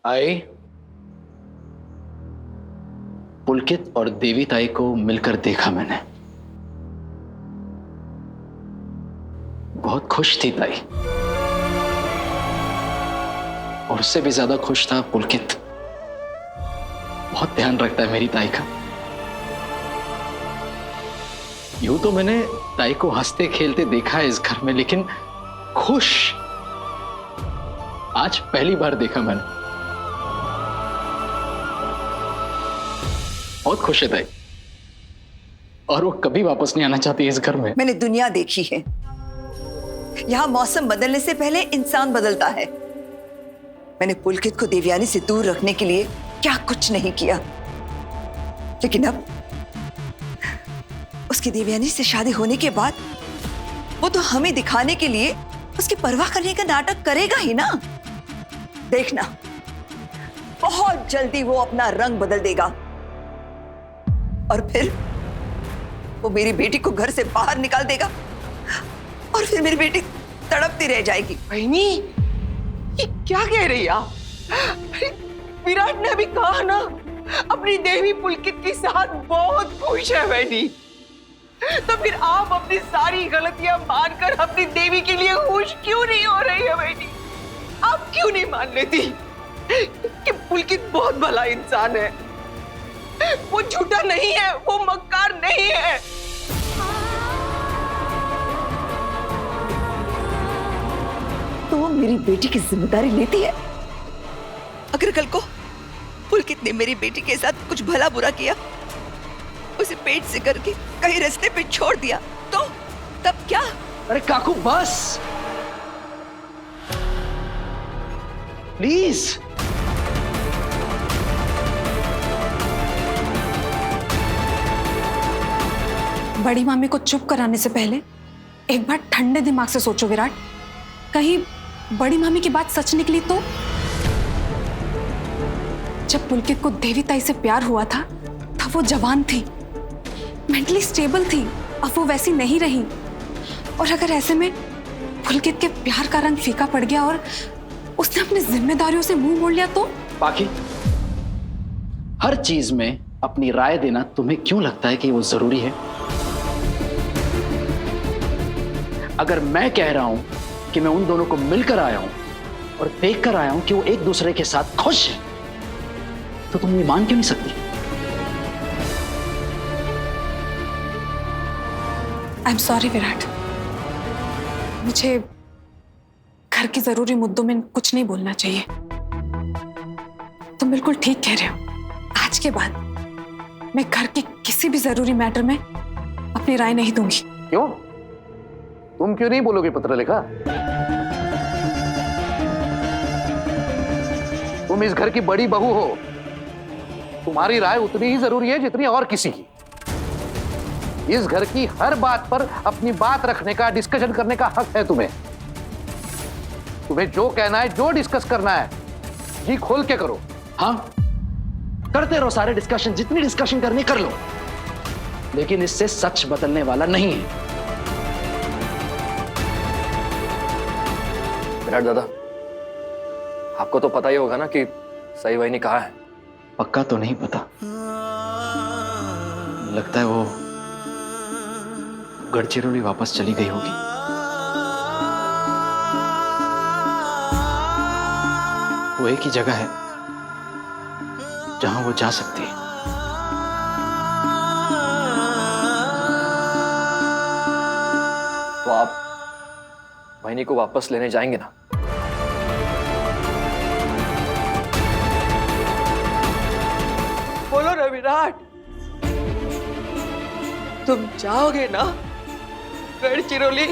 आई पुलकित और देवी ताई को मिलकर देखा मैंने। बहुत खुश थी ताई, और उससे भी ज्यादा खुश था पुलकित। बहुत ध्यान रखता है मेरी ताई का। यूं तो मैंने ताई को हंसते खेलते देखा है इस घर में, लेकिन खुश आज पहली बार देखा मैंने। बहुत खुश है ताई, और वो कभी वापस नहीं आना चाहती इस घर में। मैंने दुनिया देखी है, यहां मौसम बदलने से पहले इंसान बदलता है। मैंने पुलकित को देवयानी से दूर रखने के लिए क्या कुछ नहीं किया, लेकिन अब उसकी देवयानी से शादी होने के बाद वो तो हमें दिखाने के लिए उसकी परवाह करने का नाटक करेगा ही ना। देखना, बहुत जल्दी वो अपना रंग बदल देगा, और फिर वो मेरी बेटी को घर से बाहर निकाल देगा, और फिर मेरी बेटी तड़पती रह जाएगी। बहनी, ये क्या कह रही आप? अरे विराट ने अभी कहा ना, अपनी देवी पुलकित के साथ बहुत खुश है बहनी। तो फिर आप अपनी सारी गलतियां मानकर अपनी देवी के लिए खुश क्यों नहीं हो रही है बहनी? आप क्यों नहीं मान लेती कि पुलकित बहुत भला इंसान है? वो झूठा नहीं है, वो मक्कार नहीं है। तो वो मेरी बेटी की जिम्मेदारी लेती है। अगर कल को पुलकित ने मेरी बेटी के साथ कुछ भला बुरा किया, उसे पेट से करके कहीं रास्ते पे छोड़ दिया, तो तब क्या? अरे काकू बस, प्लीज। बड़ी मामी को चुप कराने से पहले एक बार ठंडे दिमाग से सोचो विराट। कहीं बड़ी मामी की बात सच निकली तो? जब पुलकित को देवी ताई से प्यार हुआ था तब वो जवान थी, मेंटली स्टेबल थी। अब वो वैसी नहीं रही। और अगर ऐसे में पुलकित के प्यार का रंग फीका पड़ गया और उसने अपनी जिम्मेदारियों से मुंह मोड़ लिया तो? बाकी हर चीज में अपनी राय देना तुम्हें क्यों लगता है कि वो जरूरी है? अगर मैं कह रहा हूं कि मैं उन दोनों को मिलकर आया हूं और देखकर आया हूं कि वो एक दूसरे के साथ खुश हैं, तो तुम ये मान क्यों नहीं सकती? आई एम सॉरी विराट, मुझे घर के जरूरी मुद्दों में कुछ नहीं बोलना चाहिए। तुम बिल्कुल ठीक कह रहे हो। आज के बाद मैं घर के किसी भी जरूरी मैटर में अपनी राय नहीं दूंगी। क्यों? तुम क्यों नहीं बोलोगे पत्रलेखा? तुम इस घर की बड़ी बहू हो, तुम्हारी राय उतनी ही जरूरी है जितनी और किसी की। इस घर की हर बात पर अपनी बात रखने का, डिस्कशन करने का हक है तुम्हें। तुम्हें जो कहना है, जो डिस्कस करना है, जी खोल के करो। हाँ, करते रहो सारे डिस्कशन, जितनी डिस्कशन करनी कर लो, लेकिन इससे सच बदलने वाला नहीं है। विराट दादा, आपको तो पता ही होगा ना कि सई बहनी कहाँ है? पक्का तो नहीं पता, लगता है वो गढ़चिरौली वापस चली गई होगी। वो एक ही जगह है जहां वो जा सकती है। तो आप बहनी को वापस लेने जाएंगे ना? बोलो ना विराट, तुम जाओगे ना गढ़चिरौली?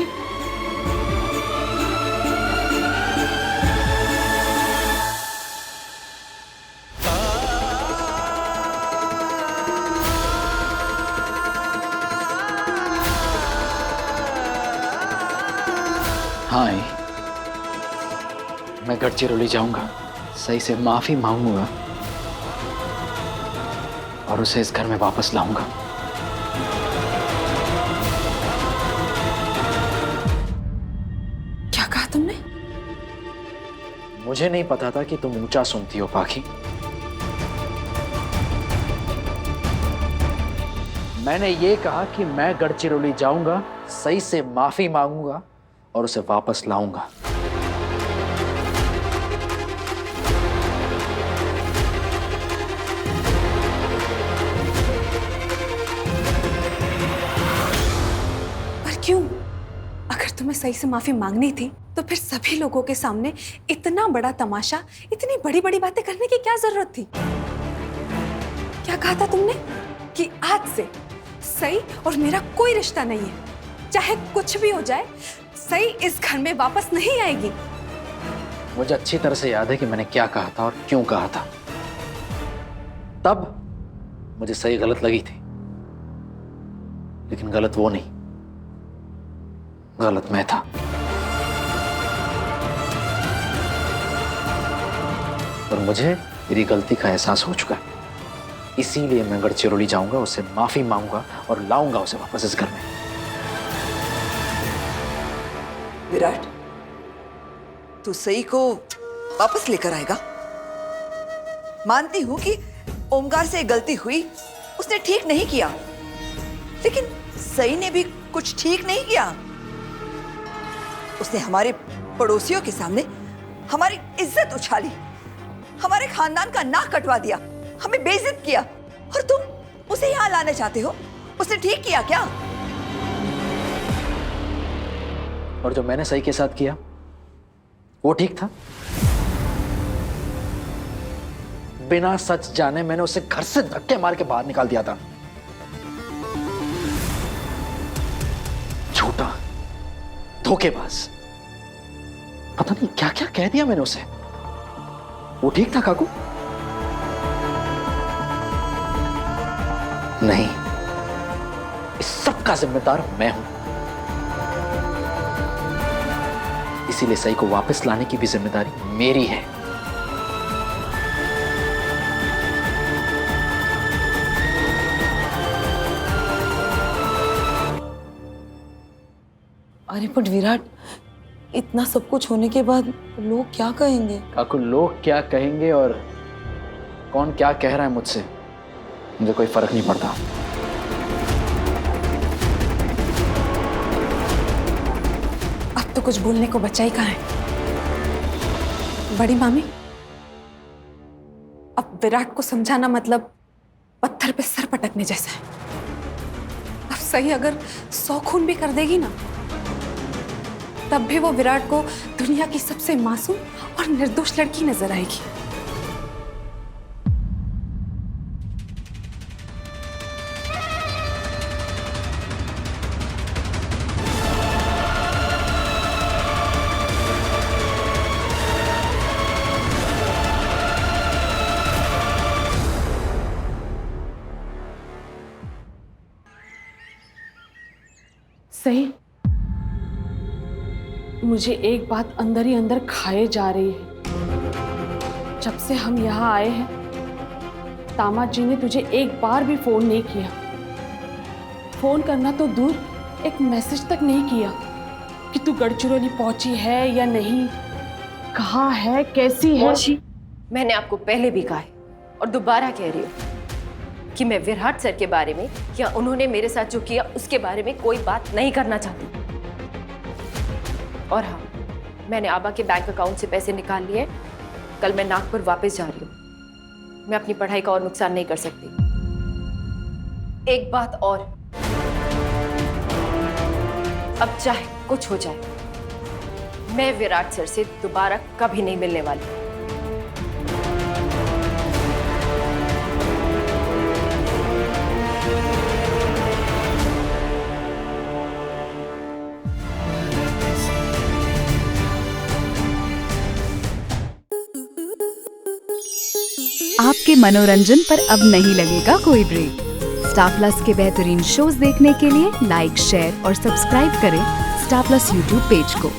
हाँ, मैं गढ़चिरौली जाऊंगा, सही से माफी मांगूंगा और उसे इस घर में वापस लाऊंगा। क्या कहा तुमने? मुझे नहीं पता था कि तुम ऊंचा सुनती हो पाखी। मैंने ये कहा कि मैं गढ़चिरौली जाऊंगा, सई से माफी मांगूंगा और उसे वापस लाऊंगा। पर क्यों? अगर तुम्हें सही से माफी मांगनी थी तो फिर सभी लोगों के सामने इतना बड़ा तमाशा, इतनी बड़ी बड़ी बातें करने की क्या जरूरत थी? क्या कहा था तुमने कि आज से सई और मेरा कोई रिश्ता नहीं है, चाहे कुछ भी हो जाए सई इस घर में वापस नहीं आएगी। मुझे अच्छी तरह से याद है कि मैंने क्या कहा था और क्यों कहा था। तब मुझे सही गलत लगी थी, लेकिन गलत वो नहीं, गलत मैं था। और मुझे मेरी गलती का एहसास हो चुका है, इसीलिए मैं गढ़चिरौली जाऊंगा, उससे माफी मांगूंगा और लाऊंगा उसे वापस इस घर में। विराट, तू सई को वापस लेकर आएगा? मानती हूं कि ओमकार से गलती हुई, उसने ठीक नहीं किया, लेकिन सई ने भी कुछ ठीक नहीं किया। उसने हमारे पड़ोसियों के सामने हमारी इज्जत उछाली, हमारे खानदान का नाक कटवा दिया, हमें बेइज्जत किया, और तुम उसे यहां लाना चाहते हो? उसने ठीक किया क्या? और जो मैंने सही के साथ किया वो ठीक था? बिना सच जाने मैंने उसे घर से धक्के मार के बाहर निकाल दिया था। झूठा, धोखेबाज, पता नहीं क्या क्या कह दिया मैंने उसे। वो ठीक था काकू? नहीं, इस सब का जिम्मेदार मैं हूं। इसीलिए सई को वापस लाने की भी जिम्मेदारी मेरी है। अरे पर विराट, इतना सब कुछ होने के बाद लोग क्या कहेंगे? काकू, लोग क्या कहेंगे और कौन क्या कह रहा है मुझसे, मुझे कोई फर्क नहीं पड़ता। अब तो कुछ बोलने को बचा ही कहाँ है। बड़ी मामी, अब विराट को समझाना मतलब पत्थर पे सर पटकने जैसा है। अब सही अगर 100 खून भी कर देगी ना, तब भी वो विराट को दुनिया की सबसे मासूम और निर्दोष लड़की नजर आएगी। सही, मुझे एक बात अंदर ही अंदर खाए जा रही है। जब से हम यहाँ आए हैं, दामाद जी ने तुझे एक बार भी फोन नहीं किया। फोन करना तो दूर, एक मैसेज तक नहीं किया कि तू गढ़चिरौली पहुंची है या नहीं, कहाँ है, कैसी है। मौसी, मैंने आपको पहले भी कहा है और दोबारा कह रही हूँ कि मैं विराट सर के बारे में या उन्होंने मेरे साथ जो किया उसके बारे में कोई बात नहीं करना चाहती। और हाँ, मैंने आबा के बैंक अकाउंट से पैसे निकाल लिए। कल मैं नागपुर वापस जा रही हूँ। मैं अपनी पढ़ाई का और नुकसान नहीं कर सकती। एक बात और, अब चाहे कुछ हो जाए, मैं विराट सर से दोबारा कभी नहीं मिलने वाली। आपके मनोरंजन पर अब नहीं लगेगा कोई ब्रेक। स्टार प्लस के बेहतरीन शोज देखने के लिए लाइक, शेयर और सब्सक्राइब करें स्टार प्लस यूट्यूब पेज को।